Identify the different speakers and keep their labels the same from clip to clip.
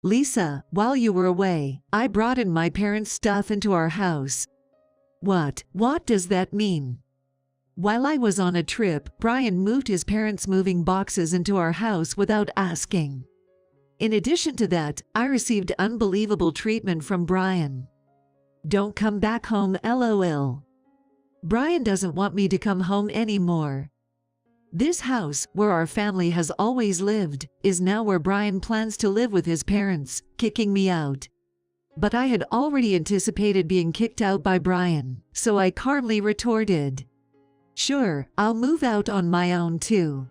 Speaker 1: Lisa, while you were away, I brought in my parents' stuff into our house. What does that mean? While I was on a trip, Brian moved his parents' moving boxes into our house without asking. In addition to that, I received unbelievable treatment from Brian. Don't come back home, LOL. Brian doesn't want me to come home anymore. This house, where our family has always lived, is now where Brian plans to live with his parents, kicking me out. But I had already anticipated being kicked out by Brian, so I calmly retorted, "Sure, I'll move out on my own too."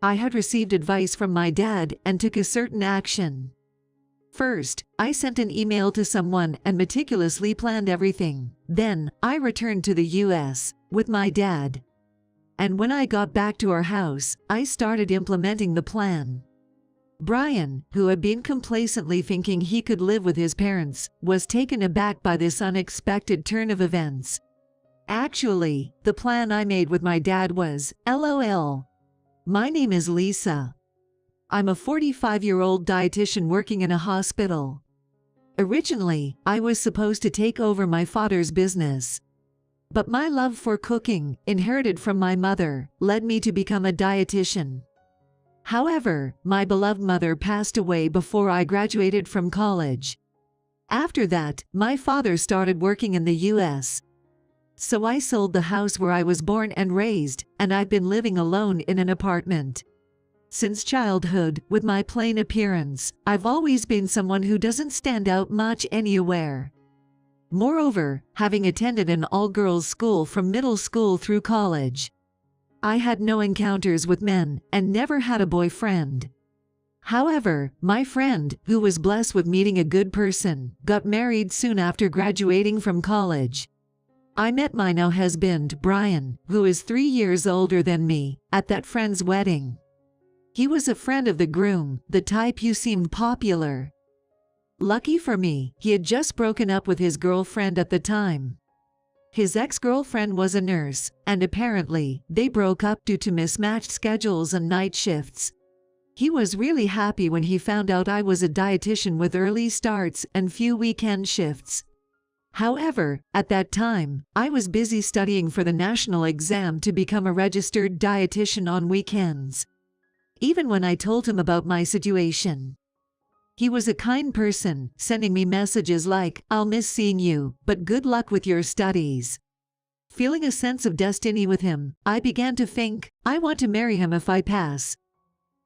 Speaker 1: I had received advice from my dad and took a certain action. First, I sent an email to someone and meticulously planned everything. Then, I returned to the US with my dad. And when I got back to our house, I started implementing the plan. Brian, who had been complacently thinking he could live with his parents, was taken aback by this unexpected turn of events. Actually, the plan I made with my dad was, LOL. My name is Lisa. I'm a 45-year-old dietitian working in a hospital. Originally, I was supposed to take over my father's business. But my love for cooking, inherited from my mother, led me to become a dietitian. However, my beloved mother passed away before I graduated from college. After that, my father started working in the US. So I sold the house where I was born and raised, and I've been living alone in an apartment. Since childhood, with my plain appearance, I've always been someone who doesn't stand out much anywhere. Moreover, having attended an all-girls school from middle school through college, I had no encounters with men and never had a boyfriend. However, my friend, who was blessed with meeting a good person, got married soon after graduating from college. I met my now husband, Brian, who is 3 years older than me, at that friend's wedding. He was a friend of the groom, the type who seemed popular. Lucky for me, he had just broken up with his girlfriend at the time. His ex-girlfriend was a nurse, and apparently, they broke up due to mismatched schedules and night shifts. He was really happy when he found out I was a dietitian with early starts and few weekend shifts. However, at that time, I was busy studying for the national exam to become a registered dietitian on weekends. Even when I told him about my situation, he was a kind person, sending me messages like, "I'll miss seeing you, but good luck with your studies." Feeling a sense of destiny with him, I began to think, I want to marry him if I pass.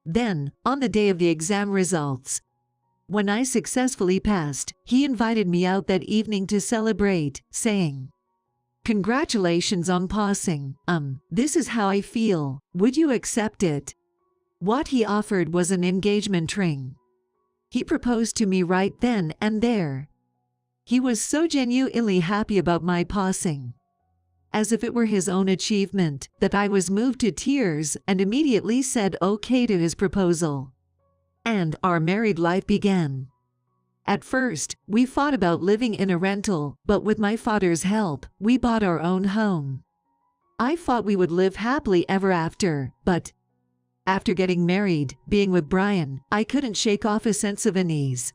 Speaker 1: Then, on the day of the exam results, when I successfully passed, he invited me out that evening to celebrate, saying, "Congratulations on passing. This is how I feel. Would you accept it?" What he offered was an engagement ring. He proposed to me right then and there. He was so genuinely happy about my passing, as if it were his own achievement, that I was moved to tears and immediately said okay to his proposal. And our married life began. At first, we fought about living in a rental, but with my father's help, we bought our own home. I thought we would live happily ever after, but after getting married, being with Brian, I couldn't shake off a sense of unease.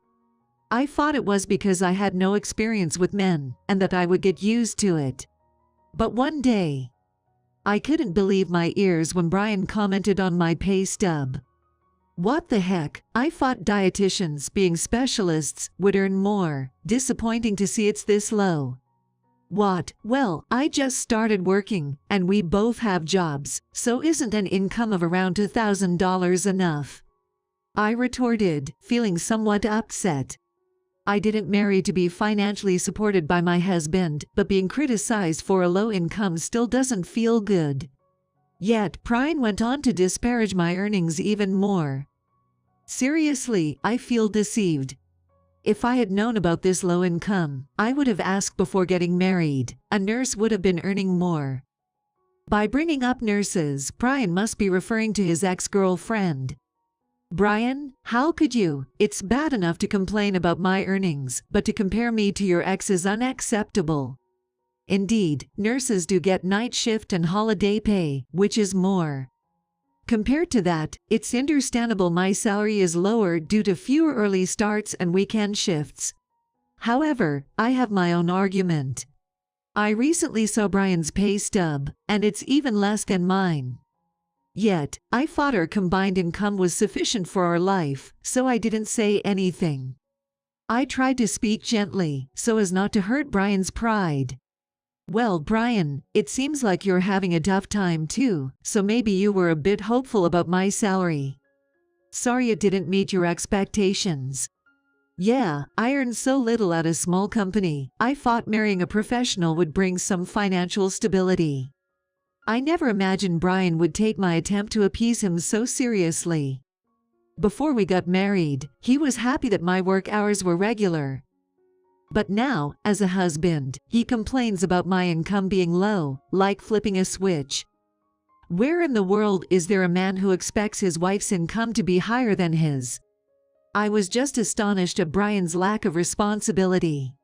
Speaker 1: I thought it was because I had no experience with men, and that I would get used to it. But one day, I couldn't believe my ears when Brian commented on my pay stub. What the heck? I thought dietitians, being specialists, would earn more. Disappointing to see it's this low. What? Well, I just started working, and we both have jobs, so isn't an income of around $2,000 enough? I retorted, feeling somewhat upset. I didn't marry to be financially supported by my husband, but being criticized for a low income still doesn't feel good. Yet, Brian went on to disparage my earnings even more. Seriously, I feel deceived. If I had known about this low income, I would have asked before getting married. A nurse would have been earning more. By bringing up nurses, Brian must be referring to his ex-girlfriend. Brian, how could you? It's bad enough to complain about my earnings, but to compare me to your ex is unacceptable. Indeed, nurses do get night shift and holiday pay, which is more. Compared to that, it's understandable my salary is lower due to fewer early starts and weekend shifts. However, I have my own argument. I recently saw Brian's pay stub, and it's even less than mine. Yet, I thought our combined income was sufficient for our life, so I didn't say anything. I tried to speak gently, so as not to hurt Brian's pride. Well, Brian, it seems like you're having a tough time too, so maybe you were a bit hopeful about my salary. Sorry it didn't meet your expectations. Yeah, I earn so little at a small company. I thought marrying a professional would bring some financial stability. I never imagined Brian would take my attempt to appease him so seriously. Before we got married, he was happy that my work hours were regular. But now, as a husband, he complains about my income being low, like flipping a switch. Where in the world is there a man who expects his wife's income to be higher than his? I was just astonished at Brian's lack of responsibility.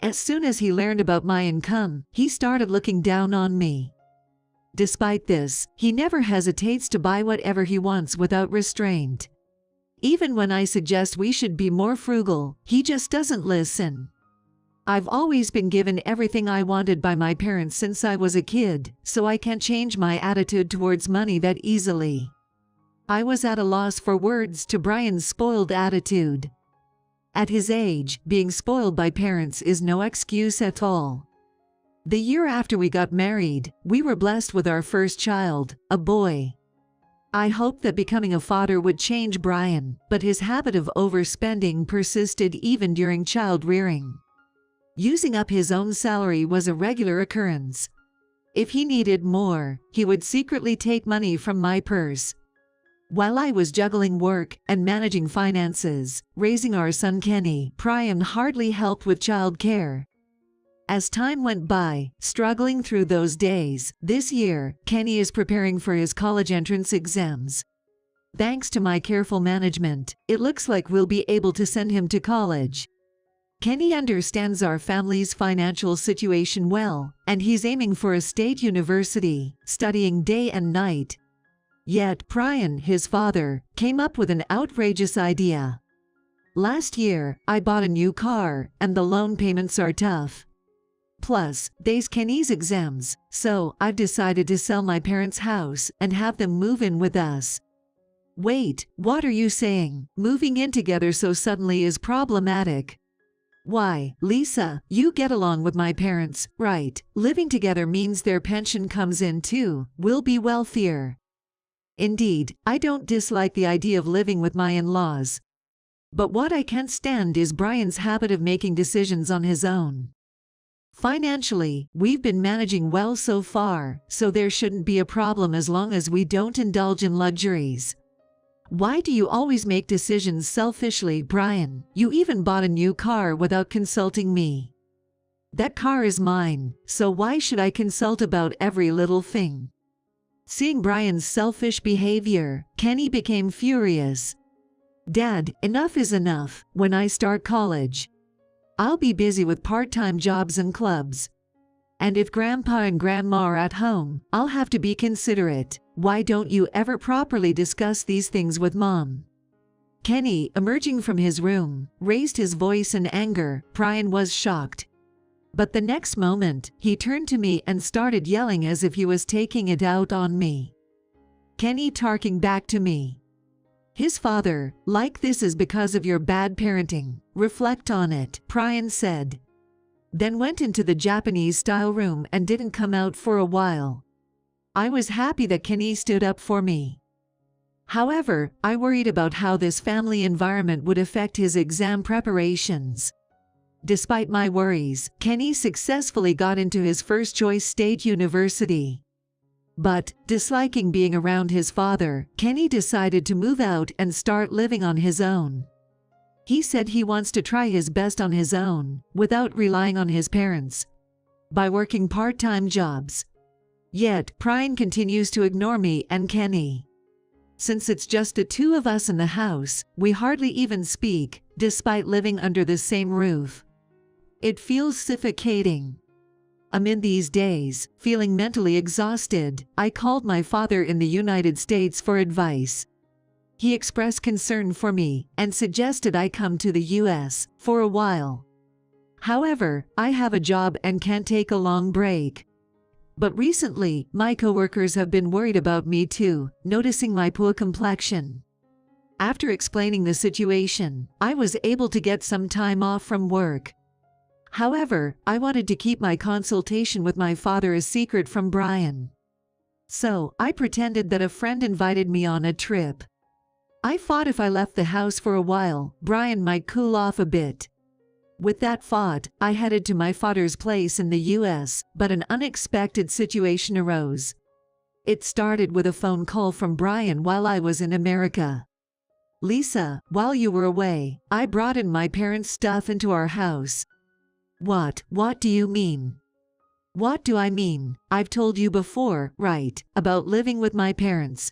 Speaker 1: As soon as he learned about my income, he started looking down on me. Despite this, he never hesitates to buy whatever he wants without restraint. Even when I suggest we should be more frugal, he just doesn't listen. I've always been given everything I wanted by my parents since I was a kid, so I can't change my attitude towards money that easily. I was at a loss for words to Brian's spoiled attitude. At his age, being spoiled by parents is no excuse at all. The year after we got married, we were blessed with our first child, a boy. I hoped that becoming a father would change Brian, but his habit of overspending persisted even during child rearing. Using up his own salary was a regular occurrence. If he needed more, he would secretly take money from my purse. While I was juggling work and managing finances, raising our son Kenny, Brian hardly helped with child care. As time went by, struggling through those days, this year, Kenny is preparing for his college entrance exams. Thanks to my careful management, it looks like we'll be able to send him to college. Kenny understands our family's financial situation well, and he's aiming for a state university, studying day and night. Yet Brian, his father, came up with an outrageous idea. Last year, I bought a new car, and the loan payments are tough. Plus, there's Kenny's exams, so I've decided to sell my parents' house and have them move in with us. Wait, what are you saying? Moving in together so suddenly is problematic. Why, Lisa, you get along with my parents, right? Living together means their pension comes in too. We'll be wealthier. Indeed, I don't dislike the idea of living with my in-laws. But what I can't stand is Brian's habit of making decisions on his own. Financially, we've been managing well so far, so there shouldn't be a problem as long as we don't indulge in luxuries. Why do you always make decisions selfishly, Brian? You even bought a new car without consulting me. That car is mine, so why should I consult about every little thing? Seeing Brian's selfish behavior, Kenny became furious. Dad, enough is enough. When I start college, I'll be busy with part-time jobs and clubs. And if Grandpa and Grandma are at home, I'll have to be considerate. Why don't you ever properly discuss these things with Mom? Kenny, emerging from his room, raised his voice in anger. Brian was shocked. But the next moment, he turned to me and started yelling as if he was taking it out on me. Kenny talking back to me. His father, like this is because of your bad parenting. Reflect on it, Brian said. Then went into the Japanese-style room and didn't come out for a while. I was happy that Kenny stood up for me. However, I worried about how this family environment would affect his exam preparations. Despite my worries, Kenny successfully got into his first-choice state university. But, disliking being around his father, Kenny decided to move out and start living on his own. He said he wants to try his best on his own, without relying on his parents, by working part-time jobs. Yet, Brian continues to ignore me and Kenny. Since it's just the two of us in the house, we hardly even speak, despite living under the same roof. It feels suffocating. In these days, feeling mentally exhausted, I called my father in the United States for advice. He expressed concern for me and suggested I come to the US for a while. However, I have a job and can't take a long break. But recently, my coworkers have been worried about me too, noticing my poor complexion. After explaining the situation, I was able to get some time off from work. However, I wanted to keep my consultation with my father a secret from Brian. So, I pretended that a friend invited me on a trip. I thought if I left the house for a while, Brian might cool off a bit. With that thought, I headed to my father's place in the US, but an unexpected situation arose. It started with a phone call from Brian while I was in America. "Lisa, while you were away, I brought in my parents' stuff into our house." What do you mean?" "What do I mean? I've told you before, right, about living with my parents.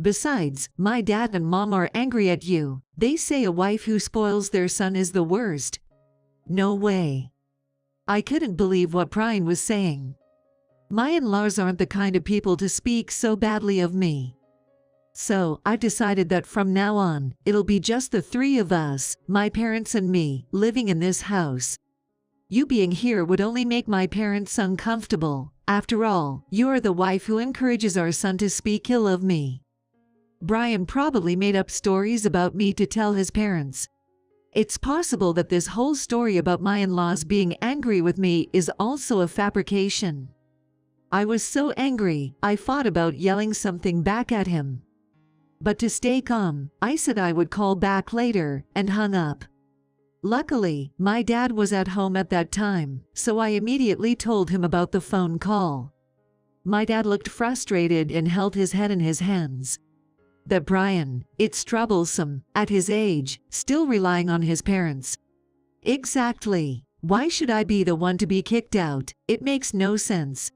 Speaker 1: Besides, my dad and mom are angry at you. They say a wife who spoils their son is the worst." "No way." I couldn't believe what Brian was saying. My in-laws aren't the kind of people to speak so badly of me. So, I've decided that from now on, it'll be just the three of us, my parents and me, living in this house. You being here would only make my parents uncomfortable. After all, you're the wife who encourages our son to speak ill of me. Brian probably made up stories about me to tell his parents. It's possible that this whole story about my in-laws being angry with me is also a fabrication. I was so angry, I thought about yelling something back at him. But to stay calm, I said I would call back later, and hung up. Luckily, my dad was at home at that time, so I immediately told him about the phone call. My dad looked frustrated and held his head in his hands. "That Brian, it's troublesome, at his age, still relying on his parents." "Exactly. Why should I be the one to be kicked out? It makes no sense."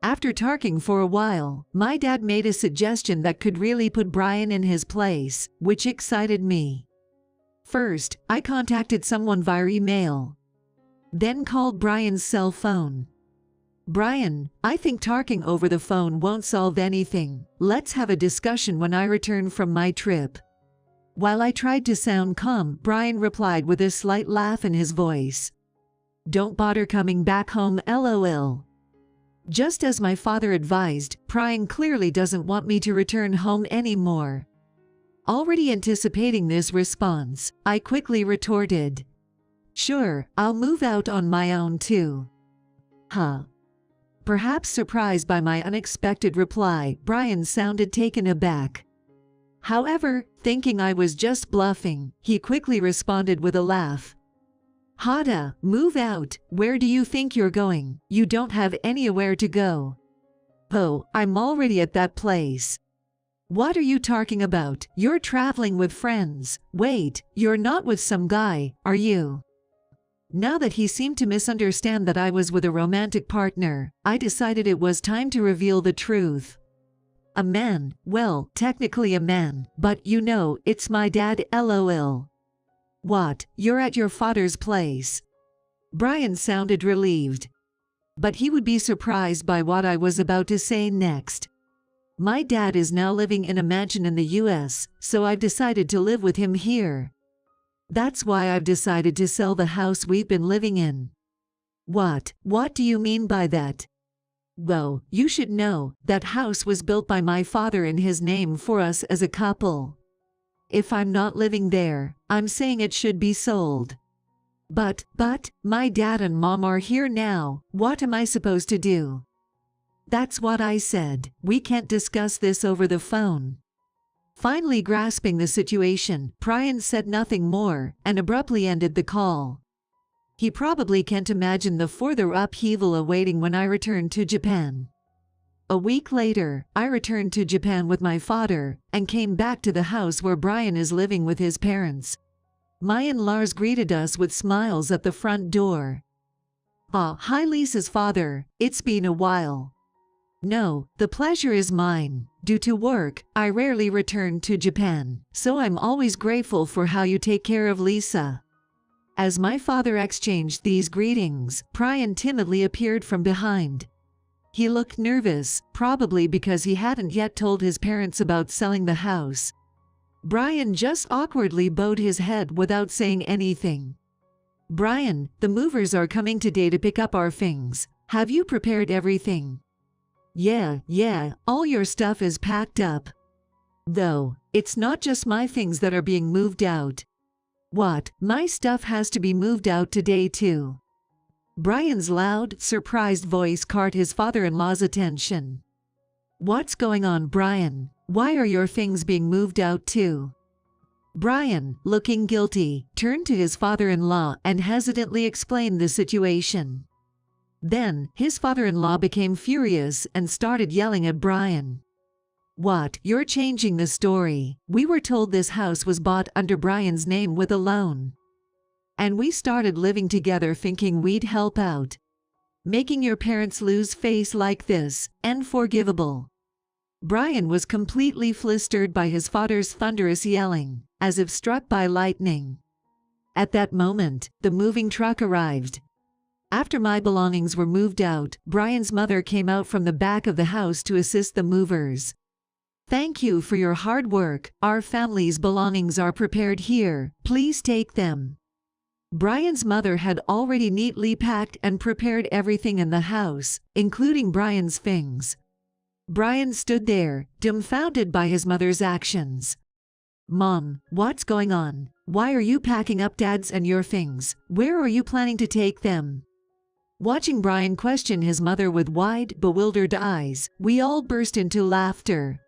Speaker 1: After talking for a while, my dad made a suggestion that could really put Brian in his place, which excited me. First, I contacted someone via email. Then called Brian's cell phone. "Brian, I think talking over the phone won't solve anything. Let's have a discussion when I return from my trip." While I tried to sound calm, Brian replied with a slight laugh in his voice. "Don't bother coming back home, lol." Just as my father advised, Brian clearly doesn't want me to return home anymore. Already anticipating this response, I quickly retorted, "Sure, I'll move out on my own too." Huh. Perhaps surprised by my unexpected reply, Brian sounded taken aback. However, thinking I was just bluffing, he quickly responded with a laugh. "Hada, move out. Where do you think you're going? You don't have anywhere to go." "Oh, I'm already at that place." "What are you talking about? You're traveling with friends. Wait, you're not with some guy, are you?" Now that he seemed to misunderstand that I was with a romantic partner, I decided it was time to reveal the truth. "A man, well, technically a man, but you know, it's my dad, lol." "What, you're at your father's place?" Brian sounded relieved. But he would be surprised by what I was about to say next. My dad is now living in a mansion in the US, so I've decided to live with him here. That's why I've decided to sell the house we've been living in." What do you mean by that?" "Well, you should know, that house was built by my father in his name for us as a couple. If I'm not living there, I'm saying it should be sold." But, my dad and mom are here now, what am I supposed to do?" "That's what I said, we can't discuss this over the phone." Finally grasping the situation, Brian said nothing more, and abruptly ended the call. He probably can't imagine the further upheaval awaiting when I returned to Japan. A week later, I returned to Japan with my father, and came back to the house where Brian is living with his parents. My in-laws greeted us with smiles at the front door. Hi Lisa's father, it's been a while." "No, the pleasure is mine. Due to work, I rarely return to Japan, so I'm always grateful for how you take care of Lisa." As my father exchanged these greetings, Brian timidly appeared from behind. He looked nervous, probably because he hadn't yet told his parents about selling the house. Brian just awkwardly bowed his head without saying anything. "Brian, the movers are coming today to pick up our things. Have you prepared everything?" Yeah, all your stuff is packed up. Though, it's not just my things that are being moved out." "What, my stuff has to be moved out today too?" Brian's loud, surprised voice caught his father-in-law's attention. "What's going on, Brian? Why are your things being moved out too?" Brian, looking guilty, turned to his father-in-law and hesitantly explained the situation. Then, his father-in-law became furious and started yelling at Brian. "What, you're changing the story? We were told this house was bought under Brian's name with a loan. And we started living together thinking we'd help out. Making your parents lose face like this, unforgivable." Brian was completely flustered by his father's thunderous yelling, as if struck by lightning. At that moment, the moving truck arrived. After my belongings were moved out, Brian's mother came out from the back of the house to assist the movers. "Thank you for your hard work. Our family's belongings are prepared here. Please take them." Brian's mother had already neatly packed and prepared everything in the house, including Brian's things. Brian stood there, dumbfounded by his mother's actions. "Mom, what's going on? Why are you packing up Dad's and your things? Where are you planning to take them?" Watching Brian question his mother with wide, bewildered eyes, we all burst into laughter.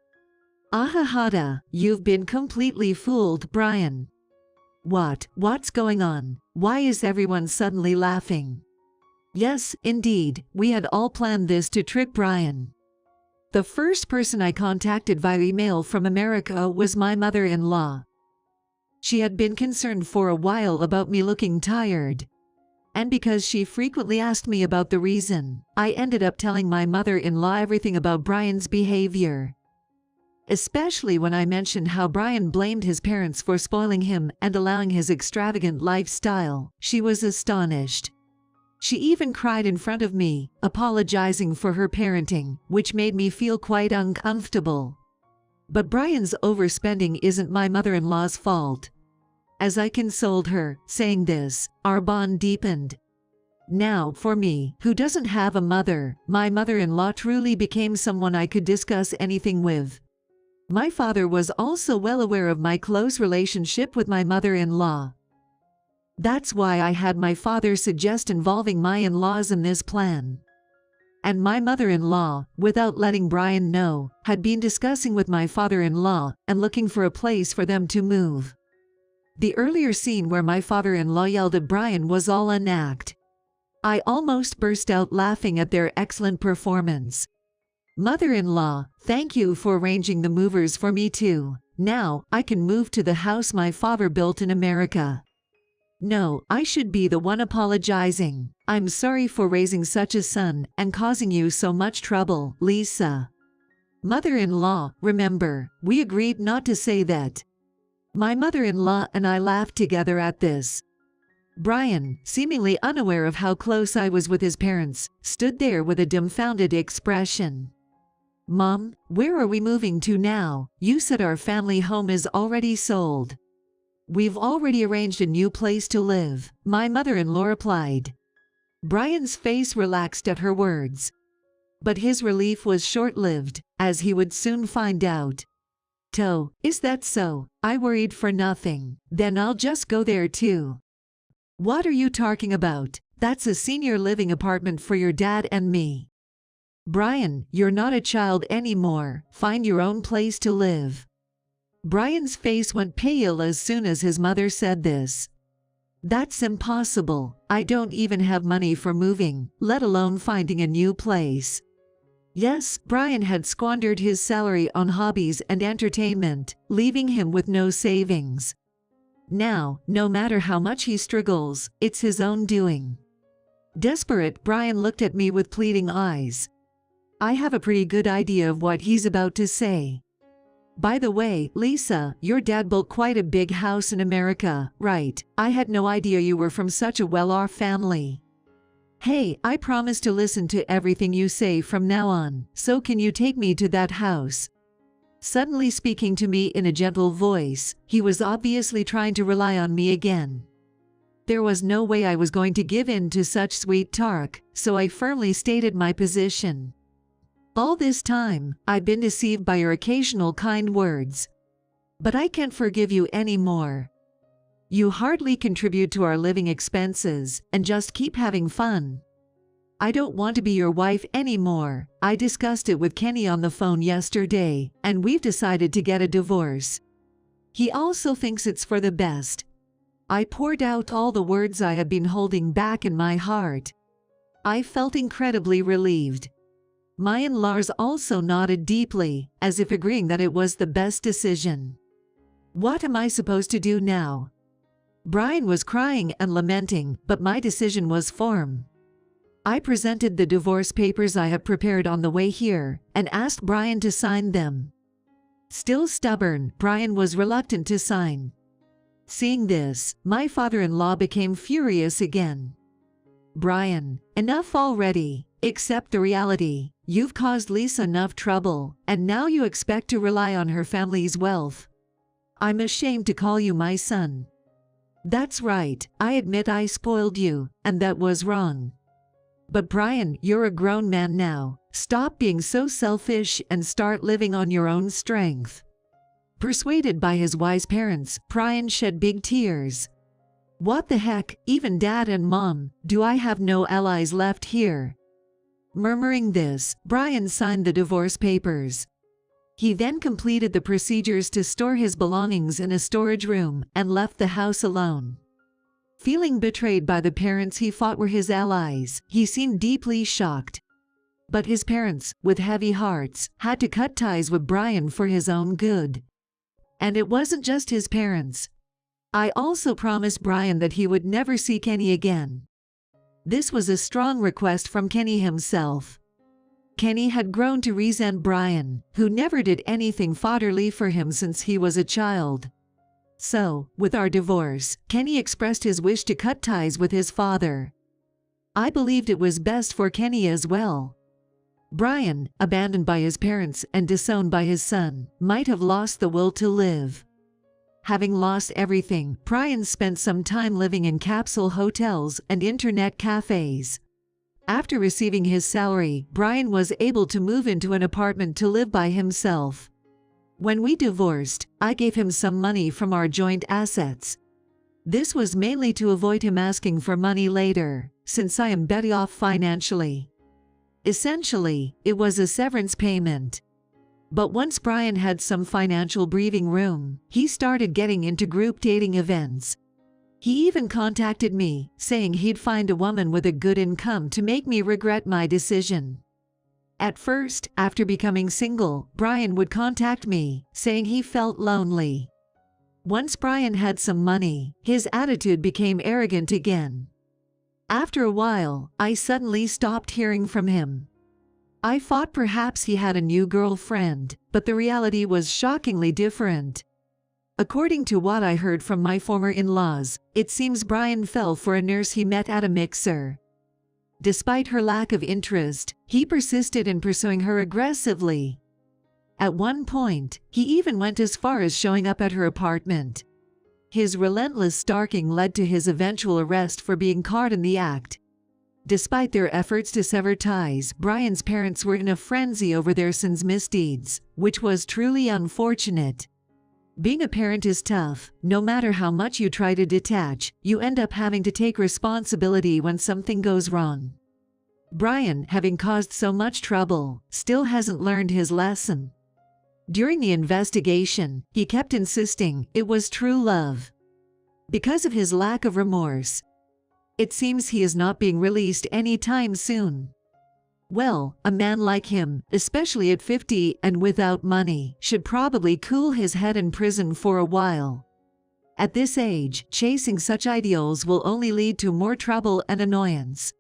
Speaker 1: "Ahahada, you've been completely fooled, Brian." What's going on? Why is everyone suddenly laughing?" "Yes, indeed, we had all planned this to trick Brian. The first person I contacted via email from America was my mother-in-law. She had been concerned for a while about me looking tired. And because she frequently asked me about the reason, I ended up telling my mother-in-law everything about Brian's behavior. Especially when I mentioned how Brian blamed his parents for spoiling him and allowing his extravagant lifestyle. She was astonished. She even cried in front of me, apologizing for her parenting, which made me feel quite uncomfortable. But Brian's overspending isn't my mother-in-law's fault. As I consoled her, saying this, our bond deepened. Now, for me, who doesn't have a mother, my mother-in-law truly became someone I could discuss anything with. My father was also well aware of my close relationship with my mother-in-law. That's why I had my father suggest involving my in-laws in this plan. And my mother-in-law, without letting Brian know, had been discussing with my father-in-law and looking for a place for them to move. The earlier scene where my father-in-law yelled at Brian was all an act. I almost burst out laughing at their excellent performance. "Mother-in-law, thank you for arranging the movers for me too. Now, I can move to the house my father built in America." No, I should be the one apologizing. "I'm sorry for raising such a son and causing you so much trouble, Lisa." "Mother-in-law, remember, we agreed not to say that." My mother-in-law and I laughed together at this. Brian, seemingly unaware of how close I was with his parents, stood there with a dumbfounded expression. "Mom, where are we moving to now? You said our family home is already sold." "We've already arranged a new place to live," my mother-in-law replied. Brian's face relaxed at her words. But his relief was short-lived, as he would soon find out. Is that so? I worried for nothing. Then I'll just go there too." "What are you talking about? That's a senior living apartment for your dad and me." "Brian, you're not a child anymore. Find your own place to live." Brian's face went pale as soon as his mother said this. "That's impossible. I don't even have money for moving, let alone finding a new place." Yes, Brian had squandered his salary on hobbies and entertainment, leaving him with no savings. Now, no matter how much he struggles, it's his own doing. Desperate, Brian looked at me with pleading eyes. I have a pretty good idea of what he's about to say. By the way, Lisa, your dad built quite a big house in America, right? I had no idea you were from such a well-off family. Hey, I promise to listen to everything you say from now on, so can you take me to that house? Suddenly speaking to me in a gentle voice, he was obviously trying to rely on me again. There was no way I was going to give in to such sweet talk, so I firmly stated my position. All this time, I've been deceived by your occasional kind words. But I can't forgive you anymore. You hardly contribute to our living expenses, and just keep having fun. I don't want to be your wife anymore. I discussed it with Kenny on the phone yesterday, and we've decided to get a divorce. He also thinks it's for the best. I poured out all the words I had been holding back in my heart. I felt incredibly relieved. My in-laws also nodded deeply, as if agreeing that it was the best decision. What am I supposed to do now? Brian was crying and lamenting, but my decision was firm. I presented the divorce papers I had prepared on the way here, and asked Brian to sign them. Still stubborn, Brian was reluctant to sign. Seeing this, my father-in-law became furious again. Brian, enough already. Accept the reality. You've caused Lisa enough trouble, and now you expect to rely on her family's wealth. I'm ashamed to call you my son. That's right, I admit I spoiled you, and that was wrong. But Brian, you're a grown man now. Stop being so selfish and start living on your own strength. Persuaded by his wise parents, Brian shed big tears. What the heck, even Dad and Mom, do I have no allies left here? Murmuring this, Brian signed the divorce papers. He then completed the procedures to store his belongings in a storage room and left the house alone. Feeling betrayed by the parents he thought were his allies, he seemed deeply shocked. But his parents, with heavy hearts, had to cut ties with Brian for his own good. And it wasn't just his parents. I also promised Brian that he would never see Kenny again. This was a strong request from Kenny himself. Kenny had grown to resent Brian, who never did anything fatherly for him since he was a child. So, with our divorce, Kenny expressed his wish to cut ties with his father. I believed it was best for Kenny as well. Brian, abandoned by his parents and disowned by his son, might have lost the will to live. Having lost everything, Brian spent some time living in capsule hotels and internet cafes. After receiving his salary, Brian was able to move into an apartment to live by himself. When we divorced, I gave him some money from our joint assets. This was mainly to avoid him asking for money later, since I am better off financially. Essentially, it was a severance payment. But once Brian had some financial breathing room, he started getting into group dating events. He even contacted me, saying he'd find a woman with a good income to make me regret my decision. At first, after becoming single, Brian would contact me, saying he felt lonely. Once Brian had some money, his attitude became arrogant again. After a while, I suddenly stopped hearing from him. I thought perhaps he had a new girlfriend, but the reality was shockingly different. According to what I heard from my former in-laws, it seems Brian fell for a nurse he met at a mixer. Despite her lack of interest, he persisted in pursuing her aggressively. At one point, he even went as far as showing up at her apartment. His relentless stalking led to his eventual arrest for being caught in the act. Despite their efforts to sever ties, Brian's parents were in a frenzy over their son's misdeeds, which was truly unfortunate. Being a parent is tough. No matter how much you try to detach, you end up having to take responsibility when something goes wrong. Brian, having caused so much trouble, still hasn't learned his lesson. During the investigation, he kept insisting it was true love. Because of his lack of remorse, it seems he is not being released anytime soon. Well, a man like him, especially at 50 and without money, should probably cool his head in prison for a while. At this age, chasing such ideals will only lead to more trouble and annoyance.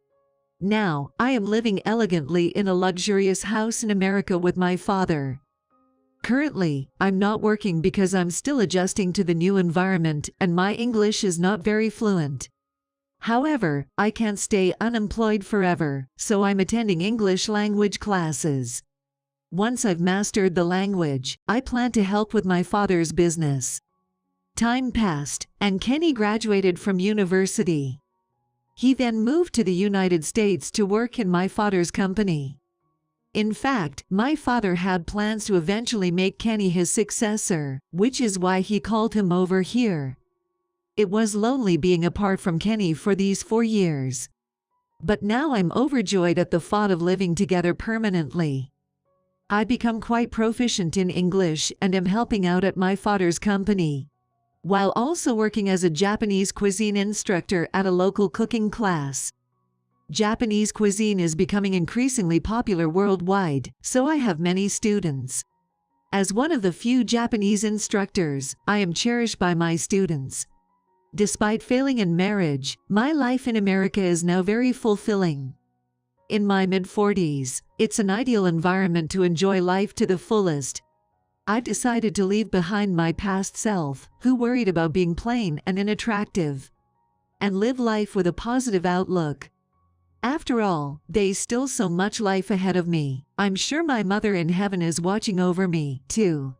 Speaker 1: Now, I am living elegantly in a luxurious house in America with my father. Currently, I'm not working because I'm still adjusting to the new environment and my English is not very fluent. However, I can't stay unemployed forever, so I'm attending English language classes. Once I've mastered the language, I plan to help with my father's business. Time passed, and Kenny graduated from university. He then moved to the United States to work in my father's company. In fact, my father had plans to eventually make Kenny his successor, which is why he called him over here. It was lonely being apart from Kenny for these 4 years. But now I'm overjoyed at the thought of living together permanently. I've become quite proficient in English and am helping out at my father's company, while also working as a Japanese cuisine instructor at a local cooking class. Japanese cuisine is becoming increasingly popular worldwide, so I have many students. As one of the few Japanese instructors, I am cherished by my students. Despite failing in marriage, my life in America is now very fulfilling. In my mid-40s, it's an ideal environment to enjoy life to the fullest. I've decided to leave behind my past self, who worried about being plain and unattractive, and live life with a positive outlook. After all, there's still so much life ahead of me. I'm sure my mother in heaven is watching over me, too.